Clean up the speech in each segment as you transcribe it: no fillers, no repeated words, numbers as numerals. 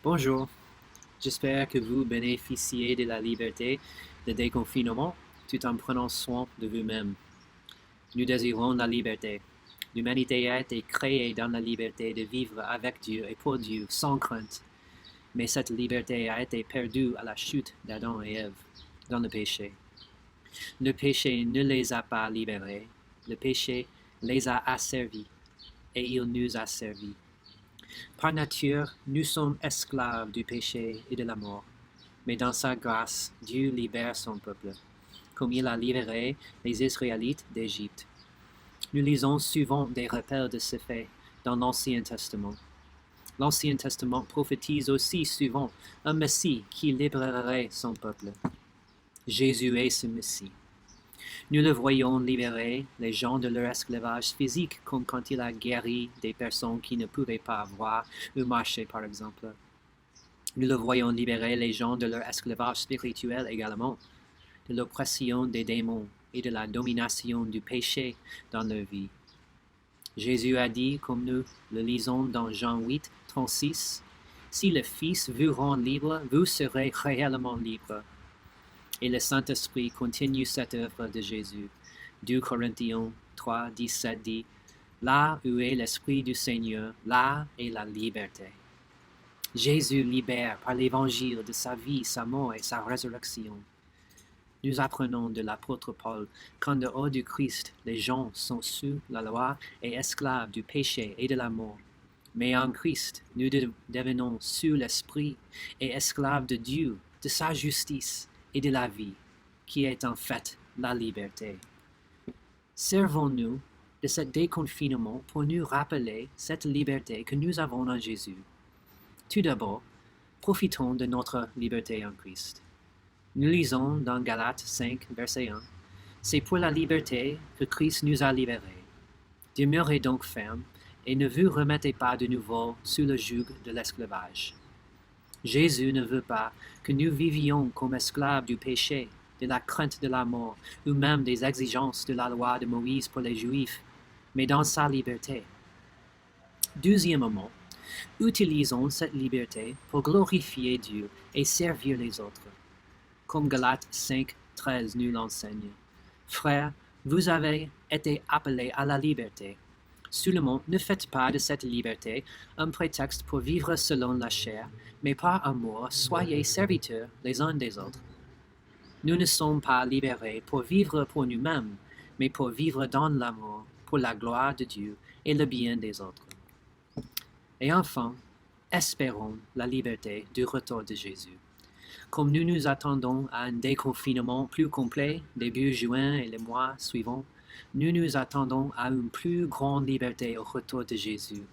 Bonjour, j'espère que vous bénéficiez de la liberté de déconfinement tout en prenant soin de vous-même. Nous désirons la liberté. L'humanité a été créée dans la liberté de vivre avec Dieu et pour Dieu sans crainte. Mais cette liberté a été perdue à la chute d'Adam et Ève dans le péché. Le péché ne les a pas libérés. Le péché les a asservis et il nous a servis. Par nature, nous sommes esclaves du péché et de la mort. Mais dans sa grâce, Dieu libère son peuple, comme il a libéré les Israélites d'Égypte. Nous lisons souvent des rappels de ce fait dans l'Ancien Testament. L'Ancien Testament prophétise aussi souvent un Messie qui libérerait son peuple. Jésus est ce Messie. Nous le voyons libérer les gens de leur esclavage physique, comme quand il a guéri des personnes qui ne pouvaient pas voir ou marcher, par exemple. Nous le voyons libérer les gens de leur esclavage spirituel également, de l'oppression des démons et de la domination du péché dans leur vie. Jésus a dit, comme nous le lisons dans Jean 8, 36, « Si le Fils vous rend libre, vous serez réellement libre. » Et le Saint-Esprit continue cette œuvre de Jésus. 2 Corinthiens 3, 17 dit, « Là où est l'Esprit du Seigneur, là est la liberté. » Jésus libère par l'évangile de sa vie, sa mort et sa résurrection. Nous apprenons de l'apôtre Paul qu'en dehors du Christ, les gens sont sous la loi et esclaves du péché et de la mort. Mais en Christ, nous devenons sous l'Esprit et esclaves de Dieu, de sa justice et de la vie, qui est en fait la liberté. Servons-nous de ce déconfinement pour nous rappeler cette liberté que nous avons en Jésus. Tout d'abord, profitons de notre liberté en Christ. Nous lisons dans Galates 5, verset 1, « C'est pour la liberté que Christ nous a libérés. Demeurez donc fermes et ne vous remettez pas de nouveau sous le joug de l'esclavage. » Jésus ne veut pas que nous vivions comme esclaves du péché, de la crainte de la mort, ou même des exigences de la loi de Moïse pour les Juifs, mais dans sa liberté. Deuxièmement, utilisons cette liberté pour glorifier Dieu et servir les autres. Comme Galates 5, 13 nous l'enseigne. Frères, vous avez été appelés à la liberté. Seulement, ne faites pas de cette liberté un prétexte pour vivre selon la chair, mais par amour, soyez serviteurs les uns des autres. Nous ne sommes pas libérés pour vivre pour nous-mêmes, mais pour vivre dans l'amour, pour la gloire de Dieu et le bien des autres. Et enfin, espérons la liberté du retour de Jésus. Comme nous nous attendons à un déconfinement plus complet début juin et les mois suivants, nous nous attendons à une plus grande liberté au retour de Jésus.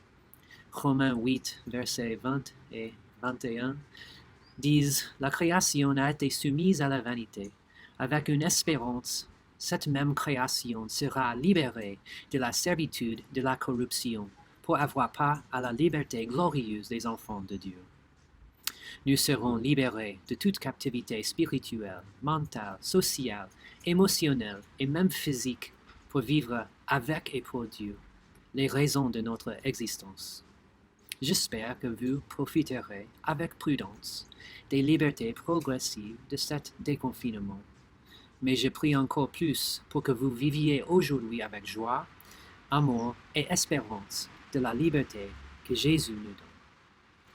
Romains 8, versets 20 et 21 disent « La création a été soumise à la vanité. Avec une espérance, cette même création sera libérée de la servitude de la corruption pour avoir part à la liberté glorieuse des enfants de Dieu. » Nous serons libérés de toute captivité spirituelle, mentale, sociale, émotionnelle et même physique pour vivre avec et pour Dieu, les raisons de notre existence. J'espère que vous profiterez avec prudence des libertés progressives de cet déconfinement. Mais je prie encore plus pour que vous viviez aujourd'hui avec joie, amour et espérance de la liberté que Jésus nous donne.